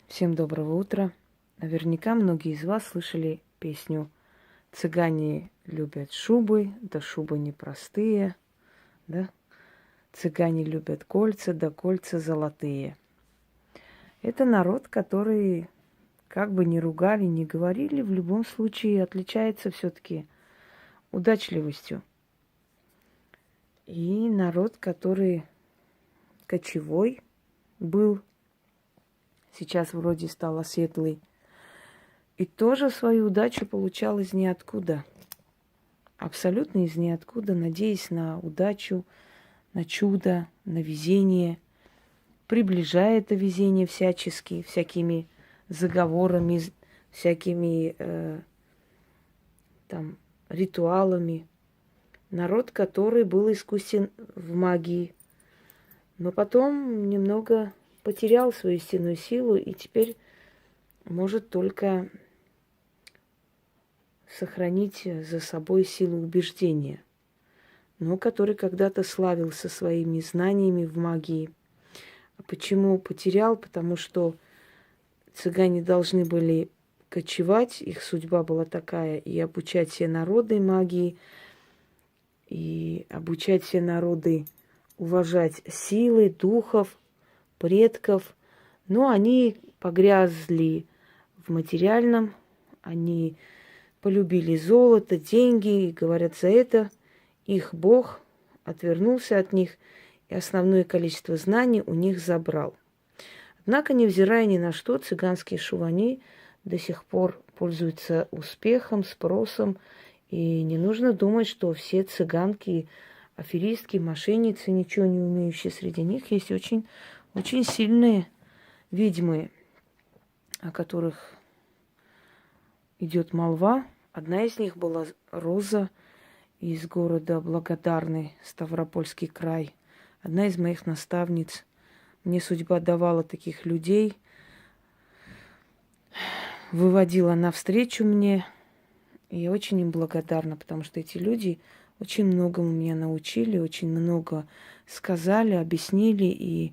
Всем доброго утра. Наверняка многие из вас слышали песню «Цыгане любят шубы, да шубы непростые», да? «Цыгане любят кольца, да кольца золотые». Это народ, который, как бы ни ругали, ни говорили, в любом случае отличается все-таки удачливостью. И народ, который кочевой был, сейчас вроде стал оседлый, и тоже свою удачу получал из ниоткуда. Абсолютно из ниоткуда, надеясь на удачу, на чудо, на везение, приближая это везение всячески, всякими заговорами, всякими там ритуалами. Народ, который был искусен в магии, но потом немного потерял свою истинную силу и теперь может только сохранить за собой силу убеждения, но который когда-то славился своими знаниями в магии. Почему потерял? Потому что цыгане должны были кочевать, их судьба была такая, и обучать все народы магии, и обучать все народы уважать силы, духов, предков. Но они погрязли в материальном, они полюбили золото, деньги, и, говорят, за это их Бог отвернулся от них и основное количество знаний у них забрал. Однако, невзирая ни на что, цыганские шувани до сих пор пользуются успехом, спросом, и не нужно думать, что все цыганки, аферистки, мошенницы, ничего не умеющие. Среди них есть очень, очень сильные ведьмы, о которых идет молва. Одна из них была Роза из города Благодарный, Ставропольский край. Одна из моих наставниц. Мне судьба давала таких людей, выводила навстречу мне. И я очень им благодарна, потому что эти люди очень многому меня научили, очень много сказали, объяснили. И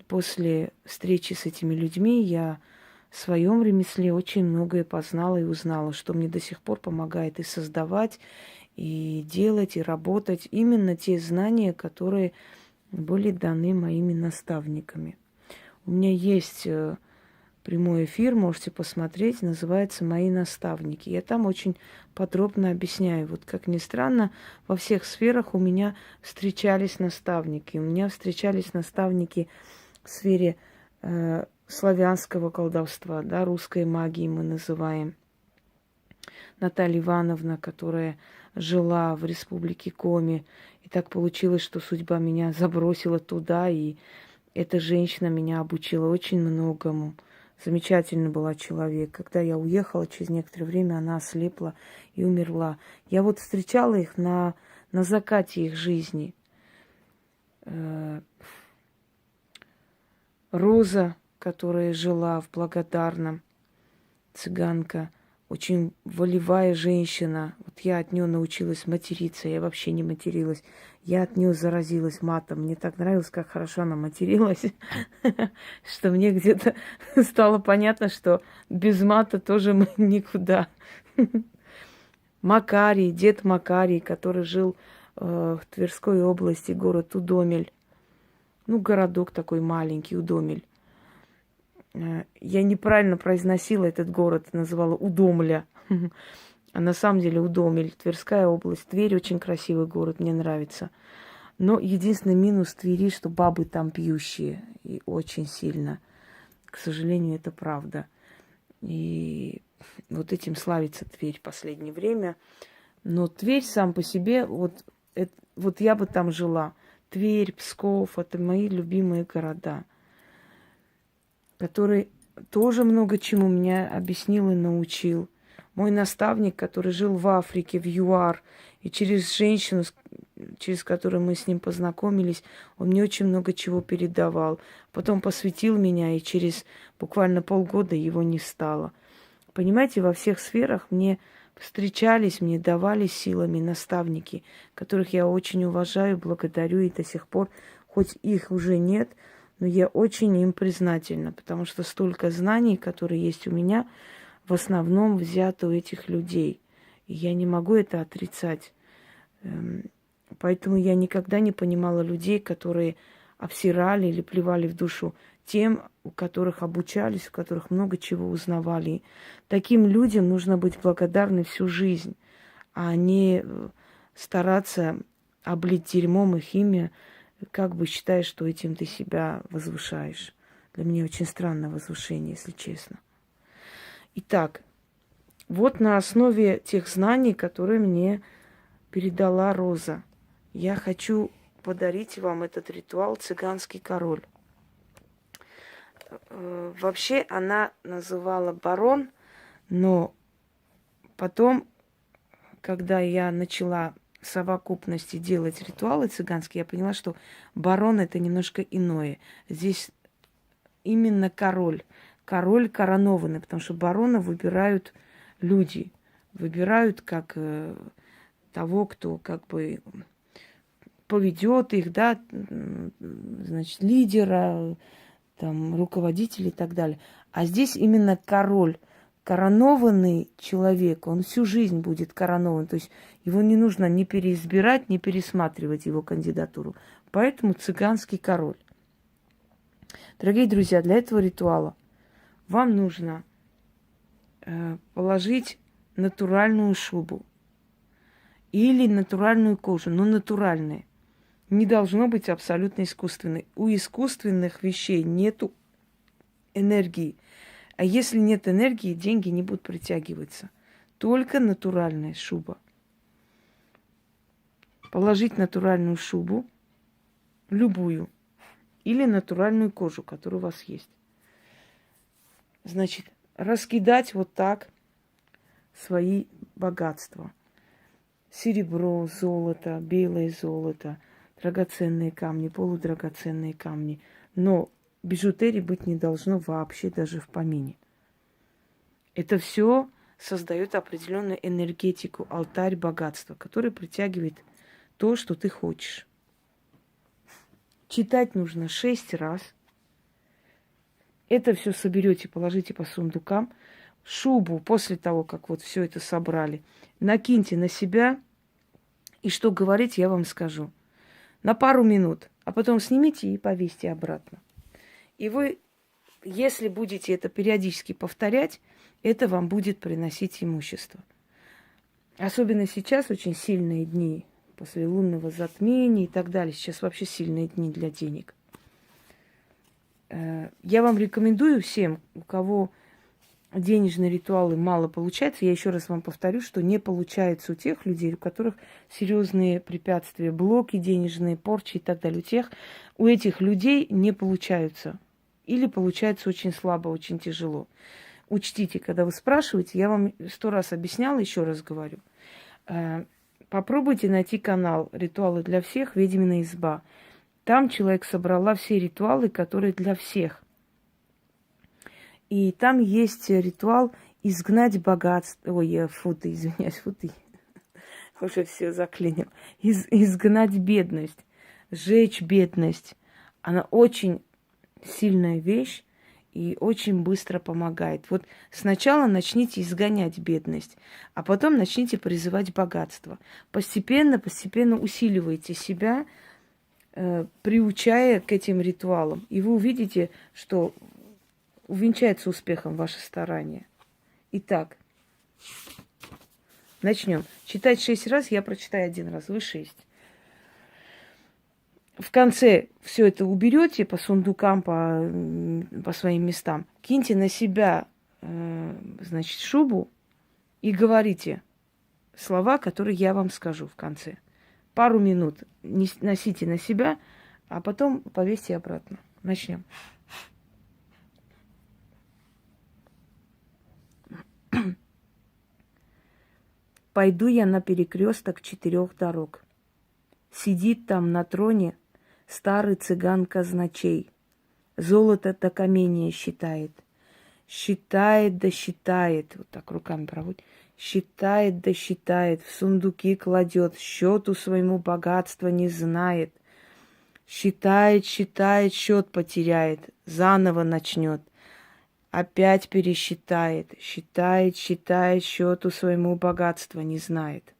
после встречи с этими людьми я в своем ремесле очень многое познала и узнала, что мне до сих пор помогает и создавать, и делать, и работать. Именно те знания, которые были даны моими наставниками. У меня есть прямой эфир, можете посмотреть, называется «Мои наставники». Я там очень подробно объясняю. Вот как ни странно, во всех сферах у меня встречались наставники. У меня встречались наставники в сфере славянского колдовства, да, русской магии мы называем. Наталья Ивановна, которая жила в республике Коми. И так получилось, что судьба меня забросила туда, и эта женщина меня обучила очень многому. Замечательный была человек. Когда я уехала, через некоторое время она ослепла и умерла. Я вот встречала их на закате их жизни. Роза, которая жила в Благодарном, цыганка, очень волевая женщина. Вот я от нее научилась материться, я вообще не материлась. Я от нее заразилась матом. Мне так нравилось, как хорошо она материлась, что мне где-то стало понятно, что без мата тоже мы никуда. Макарий, дед Макарий, который жил в Тверской области, город Удомель. Ну, городок такой маленький, Удомель. Я неправильно произносила этот город, называла Удомля. А на самом деле Удомель, Тверская область. Тверь очень красивый город, мне нравится. Но единственный минус Твери, что бабы там пьющие. И очень сильно. К сожалению, это правда. И вот этим славится Тверь в последнее время. Но Тверь сам по себе, вот я бы там жила. Тверь, Псков, это мои любимые города, который тоже много чему меня объяснил и научил. Мой наставник, который жил в Африке, в ЮАР, и через женщину, через которую мы с ним познакомились, он мне очень много чего передавал. Потом посвятил меня, и через буквально полгода его не стало. Понимаете, во всех сферах мне встречались, мне давали силами наставники, которых я очень уважаю, благодарю и до сих пор, хоть их уже нет, но я очень им признательна, потому что столько знаний, которые есть у меня, в основном взято у этих людей. И я не могу это отрицать. Поэтому я никогда не понимала людей, которые обсирали или плевали в душу тем, у которых обучались, у которых много чего узнавали. Таким людям нужно быть благодарны всю жизнь, а не стараться облить дерьмом их имя, как бы считая, что этим ты себя возвышаешь. Для меня очень странное возвышение, если честно. Итак, вот на основе тех знаний, которые мне передала Роза, я хочу подарить вам этот ритуал «Цыганский король». Вообще она называла барон, но потом, когда я начала в совокупности делать ритуалы цыганские, я поняла, что барон – это немножко иное. Здесь именно король. Король коронованный, потому что барона выбирают люди. Выбирают как того, кто как бы поведет их, да, значит, лидера, там, руководителя и так далее. А здесь именно король. Коронованный человек, он всю жизнь будет коронован. То есть его не нужно ни переизбирать, ни пересматривать его кандидатуру. Поэтому цыганский король. Дорогие друзья, для этого ритуала вам нужно положить натуральную шубу или натуральную кожу, но натуральные. Не должно быть абсолютно искусственной. У искусственных вещей нету энергии. А если нет энергии, деньги не будут притягиваться. Только натуральная шуба. Положить натуральную шубу, любую, или натуральную кожу, которая у вас есть. Значит, раскидать вот так свои богатства. Серебро, золото, белое золото, драгоценные камни, полудрагоценные камни. Но бижутерии быть не должно вообще даже в помине. Это все создает определенную энергетику, алтарь богатства, который притягивает то, что ты хочешь. Читать нужно 6 раз. Это все соберете, положите по сундукам. Шубу после того, как вот все это собрали, накиньте на себя. И что говорить, я вам скажу. На пару минут, а потом снимите и повесьте обратно. И вы, если будете это периодически повторять, это вам будет приносить имущество. Особенно сейчас очень сильные дни, после лунного затмения и так далее. Сейчас вообще сильные дни для денег. Я вам рекомендую всем, у кого денежные ритуалы мало получается, я еще раз вам повторю, что не получается у тех людей, у которых серьезные препятствия, блоки денежные, порчи и так далее. У этих людей не получаются. Или получается очень слабо, очень тяжело. Учтите, когда вы спрашиваете, я вам 100 раз объясняла, еще раз говорю. Попробуйте найти канал «Ритуалы для всех. Ведьмина изба». Там человек собрала все ритуалы, которые для всех. И там есть ритуал изгнать богатство. Ой, фу ты, извиняюсь, фу ты. Уже все заклинил. Изгнать бедность, сжечь бедность. Она очень сильная вещь и очень быстро помогает. Вот сначала начните изгонять бедность, а потом начните призывать богатство. Постепенно усиливайте себя, приучая к этим ритуалам. И вы увидите, что увенчается успехом ваше старание. Итак, начнем. Читать 6 раз, я прочитаю 1 раз, вы 6. В конце все это уберете по сундукам, по своим местам. Киньте на себя, значит, шубу и говорите слова, которые я вам скажу в конце. Пару минут носите на себя, а потом повесьте обратно. Начнем. Пойду я на перекресток 4 дорог. Сидит там на троне старый цыган казначей. Золото до камения считает. Считает да считает. Вот так руками проводит. Считает да считает. В сундуки кладет. Счету своему богатства не знает. Считает, считает, счет потеряет, заново начнет. Опять пересчитает, считает, считает, счету своему богатства не знает.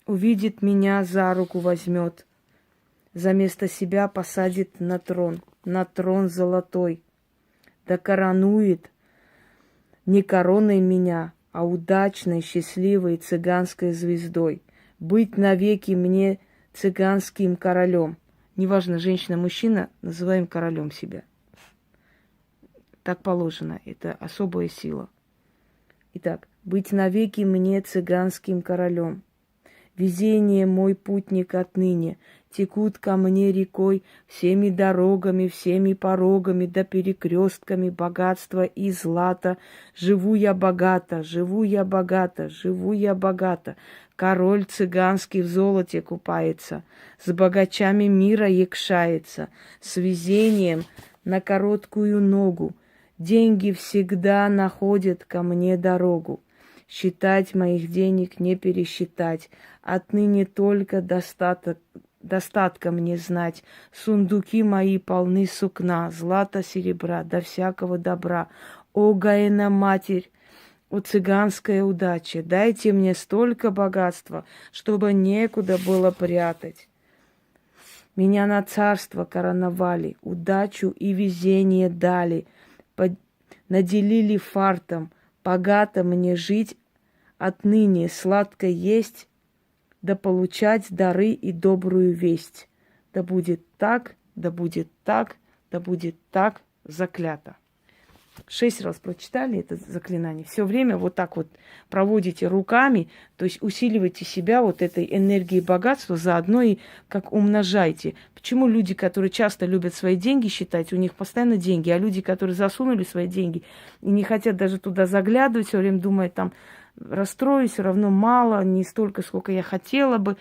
Увидит меня, за руку возьмет, за место себя посадит на трон золотой, да коронует не короной меня, а удачной, счастливой цыганской звездой. Быть навеки мне цыганским королем. Неважно, женщина, мужчина, называем королем себя. Так положено, это особая сила. Итак, быть навеки мне цыганским королем. Везение мой путник отныне, текут ко мне рекой всеми дорогами, всеми порогами, да перекрестками богатства и злата. Живу я богато, живу я богато, живу я богато. Король цыганский в золоте купается, с богачами мира якшается, с везением на короткую ногу. Деньги всегда находят ко мне дорогу. Считать моих денег не пересчитать. Отныне только достатка мне знать. Сундуки мои полны сукна, злата, серебра, да всякого добра. О, Гаэна Матерь, о цыганская удача, дайте мне столько богатства, чтобы некуда было прятать. Меня на царство короновали, удачу и везение дали, наделили фартом, богато мне жить, отныне сладко есть, да получать дары и добрую весть. Да будет так, да будет так, да будет так, заклято. 6 раз прочитали это заклинание. Все время вот так вот проводите руками, то есть усиливайте себя вот этой энергией богатства, заодно и как умножайте. Почему люди, которые часто любят свои деньги считать, у них постоянно деньги, а люди, которые засунули свои деньги и не хотят даже туда заглядывать, все время думают, там, расстроюсь, все равно мало, не столько, сколько я хотела бы,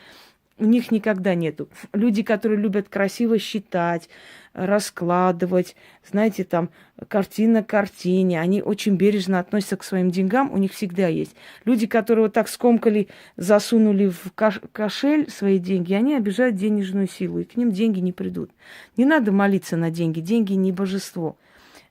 у них никогда нету. Люди, которые любят красиво считать, раскладывать, знаете, там, картина к картине, они очень бережно относятся к своим деньгам, у них всегда есть. Люди, которые вот так скомкали, засунули в кошель свои деньги, они обижают денежную силу, и к ним деньги не придут. Не надо молиться на деньги, деньги не божество.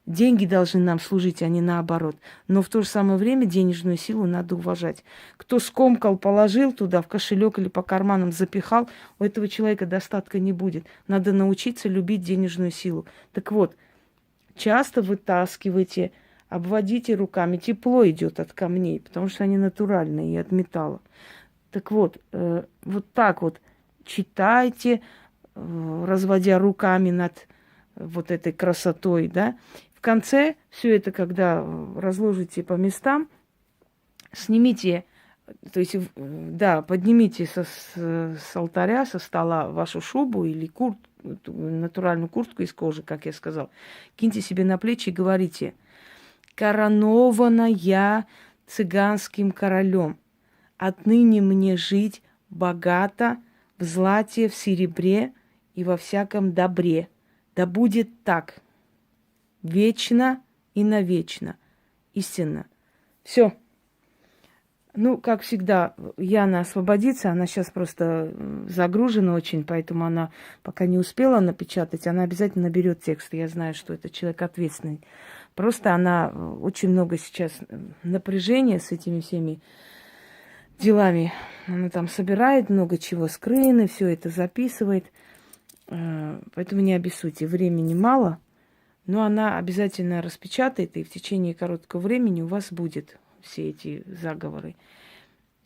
Деньги должны нам служить, а не наоборот. Но в то же самое время денежную силу надо уважать. Кто скомкал, положил туда, в кошелек или по карманам запихал, у этого человека достатка не будет. Надо научиться любить денежную силу. Так вот, часто вытаскивайте, обводите руками. Тепло идет от камней, потому что они натуральные и от металла. Так вот, вот так вот читайте, разводя руками над вот этой красотой, да. В конце все это, когда разложите по местам, снимите, то есть, да, поднимите с алтаря, со стола вашу шубу или натуральную куртку из кожи, как я сказал, киньте себе на плечи и говорите: «Коронована я цыганским королем. Отныне мне жить богато в злате, в серебре и во всяком добре. Да будет так, вечно и навечно, истинно». Все. Ну, как всегда, Яна освободится, она сейчас просто загружена очень, поэтому она пока не успела напечатать, она обязательно наберет текст. Я знаю, что это человек ответственный. Просто она очень много сейчас напряжения с этими всеми делами. Она там собирает много чего, скрины, все это записывает. Поэтому не обессудьте, времени мало, но она обязательно распечатает, и в течение короткого времени у вас будет все эти заговоры.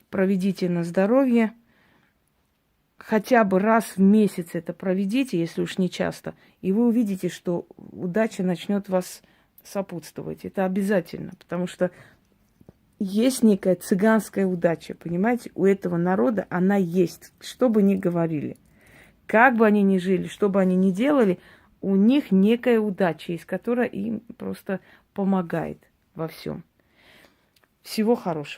Проведите на здоровье. Хотя бы раз в месяц это проведите, если уж не часто, и вы увидите, что удача начнет вас сопутствовать. Это обязательно, потому что есть некая цыганская удача, понимаете? У этого народа она есть, что бы ни говорили. Как бы они ни жили, что бы они ни делали, у них некая удача, из которой им просто помогает во всем. Всего хорошего.